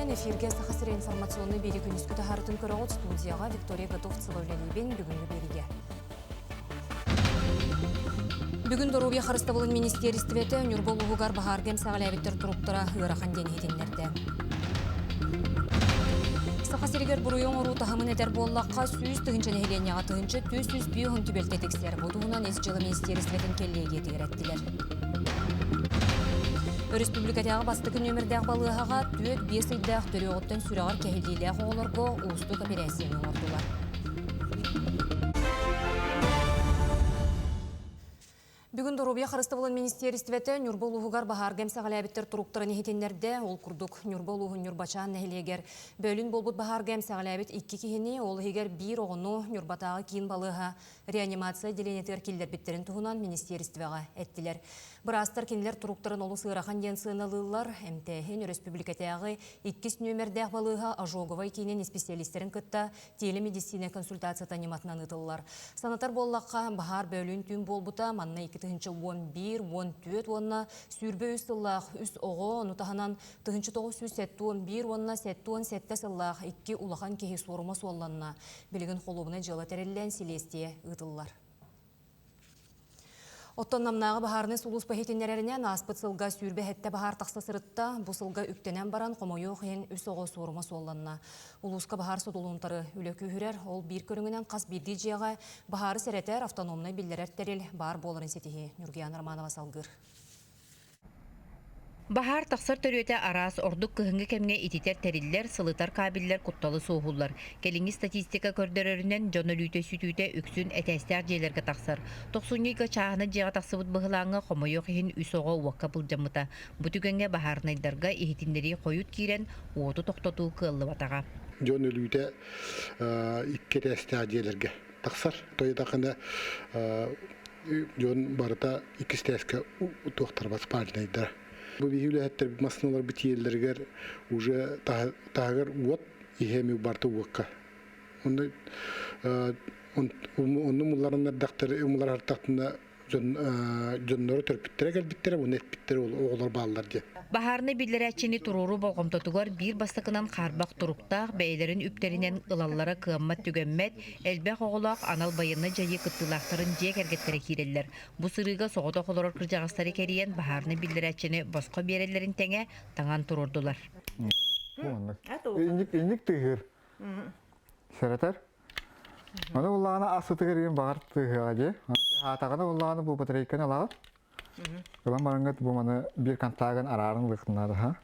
Онтон эфирге сахасыр информационный бери күнүскү тахарын көрөгөт студияга Виктория Готовцева үлелейбен бүгүнгү бериге. Бүгүн Доровия Харыстабылын министерствете Нюрбол угугар бахаргем сагалайбиттер туруктара ыарахан денетиннерде. Сахасыргер буруйон ору тахамын этер боллакка сүйүз тыгынча нехиленияга тыгынча төсүз бүйөн түбелтетексер. Бодугунан эс жылы министерстветін келлеге тегереттилер. Республикадагы бастыкы нөмірдәг балыгага төт бес ыйдах төрөгөттөн сүрагар кехилдилер оолорго устук операцияны ордулар. Бүгін Доровия Харыстабылын министерствете Нюрбол угугар бахаргем сагалайбиттер туруктарын эхетеннерде ол курдук Нюрбол угун Нюрбачан нехилегер бөлүн болбут бахаргем сагалайбит икки кихини ол хигер бир огону Нюрбатагы кийин балыга реанимация деленетер килдер биттерин тугунан министерствега эттилер. Бырастар кинилер туруктарын олу сырахан ден сыналылар МТХ республикатагы иккис нөмердәг балыга ожоговай кейнен специалисттерин кытта телемедицина консультация таниматынан ытыллар. Санатар боллакка бахар бөлүн түн болбута манна 2-11-14 онна сүрбө үстыллах үс ого нутаханан 9-11 онна 7-7 сыллах 2 улахан кехи сорума солланна билигин холубуна жала тереллен селестие ытыллар. Оттон намнағы бахарны сулус пахетинереринен аспыт сылга сүрбе хетте бахар тақса сырытта, бұ сылга үктенен баран қомойу қиын үс оғы сорума солланна. Улуска бахар судулунтары үлөкі хүрер, ол бір көріңінен қас бірді жияға бахары сәретер автономны білдерер терел бар боларын сетихи. Нургиян Романова салгыр. Бахар тақсар төрөте арас ордук кыһыңгы кемге ититер териллер, сылытар кабиллер кутталы соохуллар. Келинги статистика көрдөрөрүнен жоно лүйте сүтүүте үксүн этестер жээлерге тақсар. 90-га чааны жега тақсыбыт быһылаңы хомойо кыһын үсого уакка былжамыта. Бутүгенге бахарнайдарга ихитиндери коют кирен уоту токтотуу кыллы батага. Жоно лүйте икки этестер жээлерге тақсар. Тойдакына жон барыта икки этестер токтарбас парлайдар. Bu bihiletter masnalar bitiyellerger уже тагыр вот ихеми барты уакка. Онда онны мулларны дактары муллар артактына жоннору төрпүттере биттер оны биттер оглар баллар ди. Бахарны билерәчини туруру болгомтотугар бир бастыкынан карбак туруктак бәйләрен үптеринен ылаллара кыаммат түгәммәт элбәк оглак анал байынны жайы кыттылактарын жек әргеттері киреллер. Бу сырыга согото холорор кыржагастары кериен бахарны билерәчини боско берелерин теңе таңан турурдулар. Инник тыгыр. Сәретер. Аны улланы асыты керген багар тыгыга же. Атаганы улланы бу батарейканы алабы. Кылам барыңгат бу маны бир контагын арарын лыкнады ха.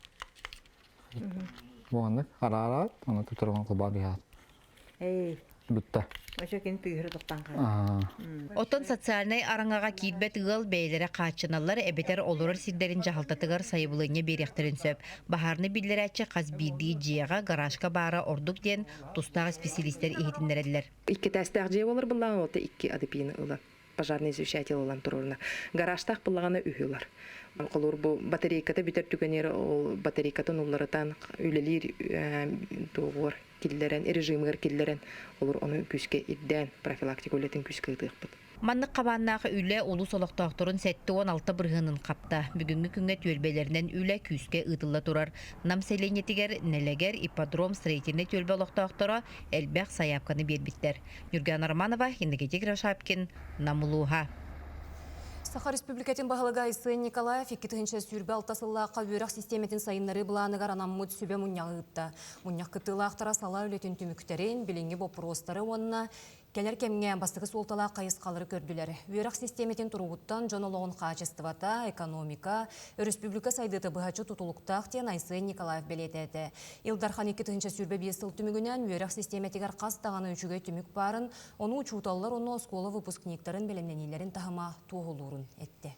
Бу аны арарат, аны тутурган кылба бият. Битте. Ошокен тыгыры токтанга. Отон социальный араңага кийбет гыл бейлере качыналар эбетер олорор сирдерин жахалтатыгар сайыбылыне беректерин сөп. Бахарны билерәче каз биди жияга гаражка бара ордук ден тустагы специалисттер ихитиндерелер. Икки тестер жия болор булган, ота икки адепины ыла. Пожарный изучатель olan турурна. Гаражтах буллаганы үйүлөр. Колор бу батарейката битер түгөнер ол батарейкатын улларытан үлелир тугор киллерен режимгер киллерен олор оны күскө идден профилактика үлетин күскө ыдыкпыт. Маннык кабаннагы үле улус олоктоокторун 7-16 быргынын капта. Бүгүнгү күнгө төлбелеринен үле күскө ыдылла турар. Намселенетигер нелегер ипподром строительный төлбе олоктоокторо элбек саяпканы бербиттер. Нургиян Романова, Индигетик Рашапкин, Намулуха. Саха Республикатын бағылыға Исын Николаев 2-тігінші сүрбе алтасыллаққа өріқ системетин сайынлары бұланығар анаммыд сүбе мұняғы ұтта. Мұняқ күттілақтара сала үлетін түміктерін білінгі бопыростары онына келер кемге бастығы солталақ қайыз қалыры көрділер. Өріқ системетин тұрғыттан жонолығын қачыстывата, экономика, Республика сайдыты бұғачы тұтылықтақ тен Исын Николаев белететі. Илдархан 2-тігінші сүрбе 5 сыл түмігінен өріқ системетігер қастағаны үшіге түмік барын, оны учуталылар оны скола выпускниктарын белемненелерін тахыма туғылурын etdi.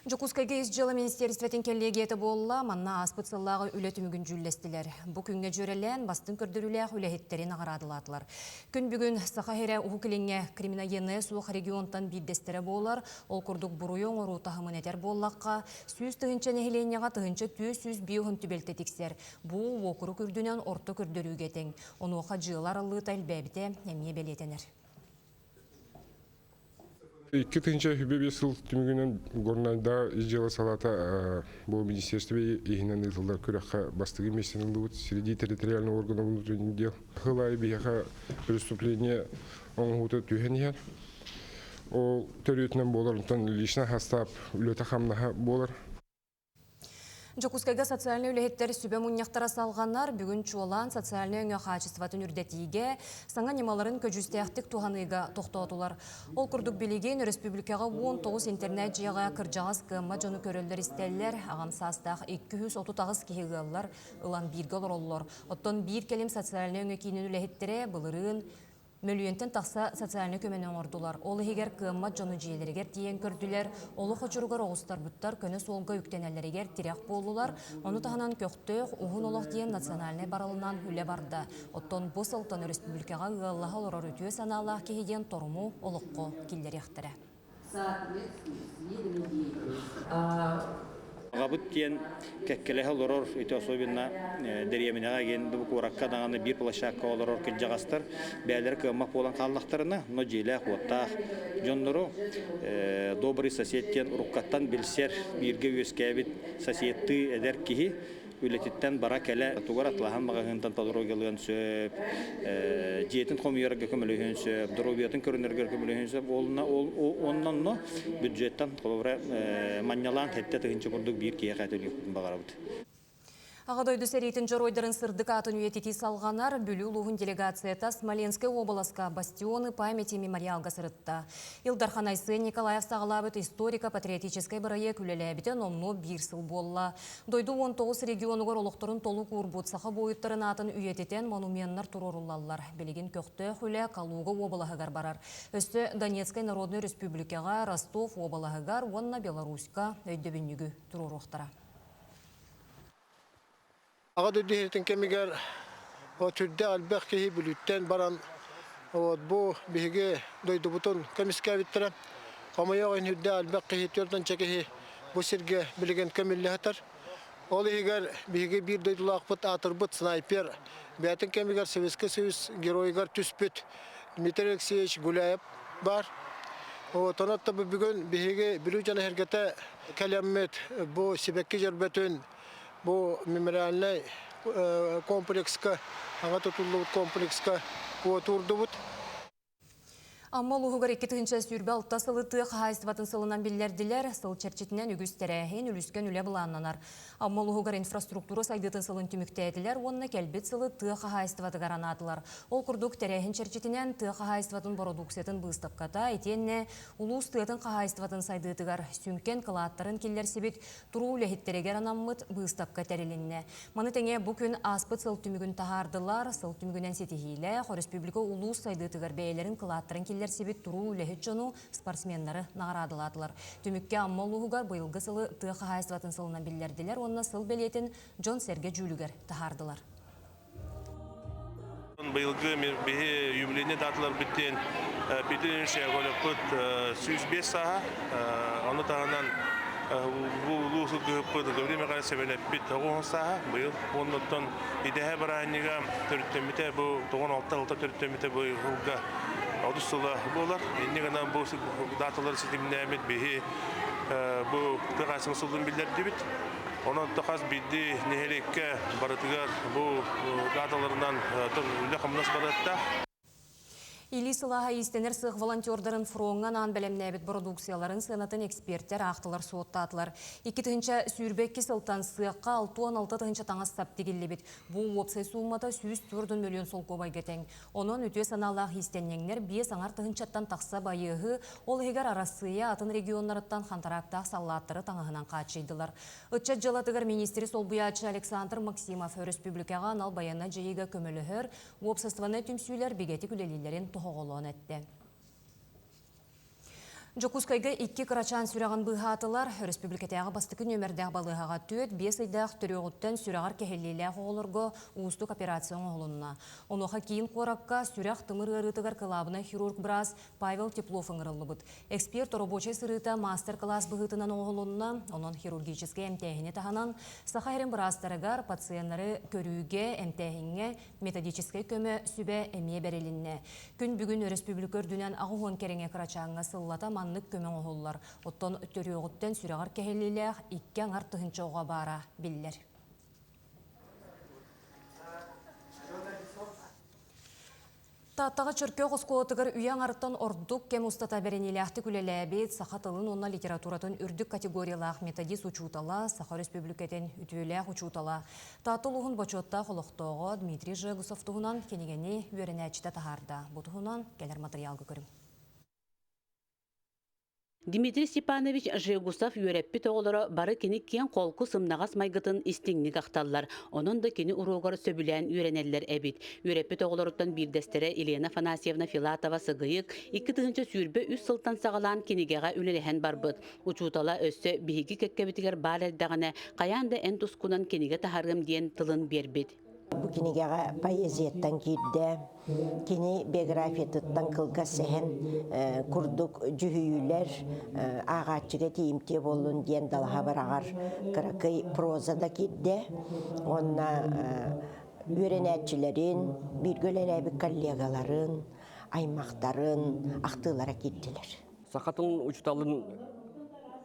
Жокускайга изжала министерстветін келлегеті болла, манна аспыт сыллағы үлетімігін жүллестілер. Бұ күнге жөрелен бастың көрдірілер үлехеттерін ағарадылатылар. Күн бүгін Сахахере ұхукіліңе криминогенны суық регионтан биддестері болар, ол күрдік бұруйон ору тахымын етер боллаққа, сүйіз тұғынча нехеленеға тұғынча 200 биоғын түбелтетіксер. Бұл оқыру күрдінен орты көрдіріге тең. Оны оқа жылар аллы тәл бәбіте әмие белетенер. İki tınca hübe bir sıl tümügünün gornayda icra salata bu ministerство ihinen yıllar kürekha bastığı meselenin bu среди территориальных органов внутренних дел. Хылай бияха преступление он хута тюхеньер. O törüyütünden bolarlıktan lişne hastap ülöte hamnaha bolar. Жокускайга социальный үлехеттері сүбе мұнияқтара салғанар бүгін чуолан социальный өңі қачыстыватын үрдетиге саңа немаларын көжістіяқтық туғаныға тоқтатулар. Ол күрдік білеген республикаға 19 интернет жияға кіржағыз кымма жоны көрілдер істелілер, ағам састақ 230 кехігілер ұлан біргілер олылар. Оттон бір келім социальный өңі кейінін үлехеттері бұлырын Мөлүйентен тақса социальный көменен ордулар. Олы егер кымма жоны жиелерігер тиен көрділер, олы қочыруғар оғыстар бұттар көні солға үктенелерігер тирек болулар. Оны тағынан көқтөк ұғын олық дейін национальный баралынан үлі барды. Оттон бұл сылтан республикаға ғаллаға олар өтуе саналақ кейден торуму олыққо келдер яқтыры. Габыт тиен кеккелеhe oloror ite особенно деременага ген бу куракка даганы бир площадка oloror килжагастар бәлер кымак болан каллактарына но жиле хватта жоннору добрый сосед тен уруккаттан билсер бирге өскәбит соседты эдер кихи үлетиттен бара келе тугар атлахан багынтан тодорогелган сөп жетин комуярга көмөлөһөн сөп дробиятын көрүнөргө көмөлөһөн сөп олна оннан но бюджеттан колора маннялан хетте тыгынчы бурдук бир кие кайтылып багарабыт. Ағадойды сәрейтін жоройдарын сырдық атын үйетети салғанар бүлі ұлығын делегацията Смоленская обласка бастионы памяти мемориалға сырытта. Илдархан Айсы Николаев сағылабыт историко-патриотической бірайы күлеләбітен омну бір сыл болла. Дойду 19 регионуғыр олықтырын толу күрбут сақы бойыттарын атын үйететен монументтар тұрорулалар. Белеген көқті хүлі Калуға облағығар барар. Өсті Донецкай Народный Республикаға, Ростов облағығар, онна Беларуська өйдөбіннігі тұрорухтара. Ağadı diyetin kemiger o türde albek ki bülütten baran o bu bihge doydu butun kemiskavittere ama yağın hüdde albek ki türden çekehi bu sirge bilgen kemille hatar o liger bihge bir doydu akput atır but sniper biatin kemiger seviske sevis geroygar tüspüt Dmitriy Gulayep var o tonatta bu bugün bihge bilücan herkete kalamet bu sibekki cerbetün bu memorialne komplekska, anga tutulduğu komplekska oturdu bud. Amma luğugar 2-тінші сүрбе алта сылыты қағайыстыватын сылынан білдерділер, сыл черчетінен үгістәрәхен үліскен үлі бұланнанар. Amma luğugar инфраструктура сайдытын сылын түміктәділер, онына кәлбет сылыты қағайыстываты гаранатылар. Ол күрдік тәрәхен черчетінен қағайыстыватын продукциятын бұстапқата, етенне улус тыятын қағайыстыватын сайдытығар сүнкен қылаттарын келдер себет тұру үләхеттерегер анаммыт бұстапқа тәрелінне. Маны тәңе бүкін аспыт сыл түмігін тағардылар, сыл түмігінен сетихиле, Республика улус сайдытығар бәйлерін қылаттарын келдер себет туру үләхет жону спортсменлары нағарадыладылар. Түмікке аммалуғығар бұйылғы сылы тұғы хайыстыватын сылынан білдерділер, онына сыл белетін Джон Серге жүлігер тахардылар. Бұйылғы бейі юбилейне датылар біттен бетін шәғолы құт 105 саға, оны тағынан бұл ұлысы ғыппыды ғывреме ғара сәбелеп бет 10 саға, бұйыл онлықтан идеға бір айныға түріттеміте, бұл 96 түріттеміте бұйылға Одуссула болар. Еннегенен бұл даталар системінәмет бейі бұл қағасың сұлдың білдерді бит. Оның тұқас білді нехелекке барытығар бұл даталарынан үлі қымнас барытта. Или сылаға истенер сық волонтердарын фронған ан бәлемнәбет продукцияларын сынатын эксперттер ақтылар суоттатылар. 2-тінші сүрбекке сылтан сыққа 6-16-тінші таңыз саптегелі бет. Бұл опсай суымата 104 миллион сол көбай кетен. Оның өте саналақ истеннеңнер 5-аңар-тығыншаттан тақса байығы, ол егер арасыя атын регионларыттан қантарақтақ саллаттыры таңығынан қачыйдылар. Үтчат жалатығыр министері Солбуячы Александр Максимов республикаға анал баяна жайыға көмілігір, опсастваны түмсүйлер бегеті күлелілерін оғылуын әтті. Жокускайга 2 қырачан сүрағын бұғатылар, республикатяға бастықы нөмірдәғ балығаға төт, 5 айдақ түріғыттен сүрағар кәхелеләғ оғылырғы ұстық операцион оғылынна. Оныға кейін қораққа сүрәқ тымыр ғырытығар қылабына хирург браз Павел Теплов ыңырылы бұд. Эксперт рабочий сырыта мастер-класс бұғытынан оғылынна, оның хирургический әмтәхіне тағанан, сақайрын браздарығар пациентлары көріге әмтәхіне методический көмі сүбе әме бәрелінне. Күн бүгін республикөр дүнен ағуын кереңе қырачанға сыллата маннык көмөң оһоллар. Оттон төрүөгөттен сүрәгәр кәһеллеләх икки аңар тыһынчоға бара биллер. Таттағы чөркө қосқуотығыр үйен арыттан ордук кем устата беренеляхты күлеләбет, саха тылын онна литературатын үрдік категориялақ методист учутала, саха республикатын үтүеләқ учутала. Таттылығын бочотта қолықтоғы Дмитрий Жегусовтығынан кенегені өренәчті тахарда. Бұтығынан келер материалғы көрім. Дмитрий Степанович Жегусов юреппи тоғылары бары кені кен қолқы сымнағас майгытын истиңнік ақталлар. Onun da keni uruğar söbülen üreneller ebit. Юреппи тоғыларыттан бірдестері Елена Фанасьевна Филатова сығıyık, 2 тыгынча сүрбе 3 сылтан сағалан кенегеға үлелеген барбыт. Учутала өссі бігі кеккебітігер бар әлдіғіне қаянда ән тұскунан кенеге тахарғым ден тылын бербет. Bu kinigega poeziyattan girdi, kini biografiyattan kılgasehen kurduk cühüyüler ağaççıga tiyimte bolun diyen dalha baragar kırakıy prozada girdi. Onna öğrenetçilerin, bir gölelebi kollegaların, aymakların aktılara gittiler. Sakatın uçtalın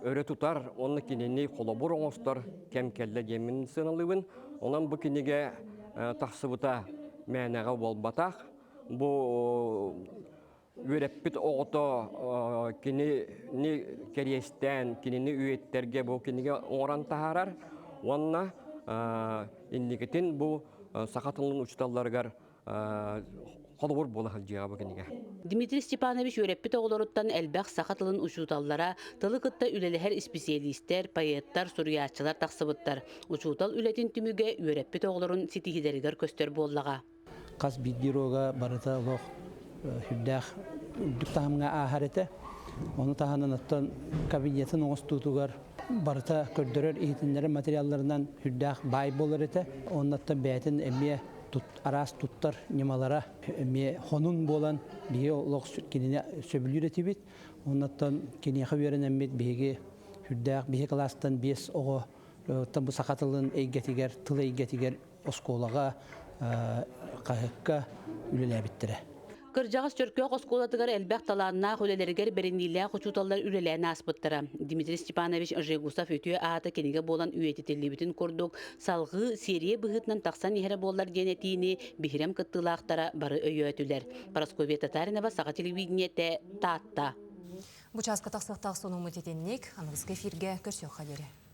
öre tutar, onun kinini kolabor oğustar, kemkelle yemin sınırlıvın. Onun bu kinige tahsıbıta mənağa bolbataq. Bu öreppit oğutu kini keriyestten, kinini üyetlerge bu kinige oran taharar. Onna indiketin bu sakatının uçtallargar kolabor bolahal cevabı kinige. Dmitri Stepanovich öreppit oğuloruttan elbaq sakatılın uçutallara, tılıkıtta üleliher spesialistler, payettar, suriyatçılar taksıbıttar. Uçutal ületin tümüge öreppit oğulorun sitihiderigar köster bollağa. Qas biddiroga barata loq hüddaq üddük tahamga aharete. Onu tahananattan kabinetin oğustutugar barata kördörör eğitimleri materyallarından hüddaq bay bolar ete. Onattan beytin emmiye aras tuttar nimalara me honun bolan biye loq kinine söbülür etibit. Onattan kiniye veren emmet bege hüddaq bihe klastan 5 oğu tam bu sakatılın eygetiger, tıl eygetiger oskolaga kahıkka ülelebittere. Kırjağız çörkö qoskolatıgar elbaq talanna höleleriger berendilä qoçutallar ülelene aspıttara. Dmitri Stepanovich Jegusov ötüye aata kenige bolan üyetitellibitin kurduk. Salgı seriye bıhıtnan taqsan yehere bollar genetini bihirem kıttılaqtara barı öyötüler. Paraskovia Tatarinova Sağa televideniyete Tatta. Bu çaska taqsıqtaq sonumu tetenlik, anıgızgı efirge körsöq haberi.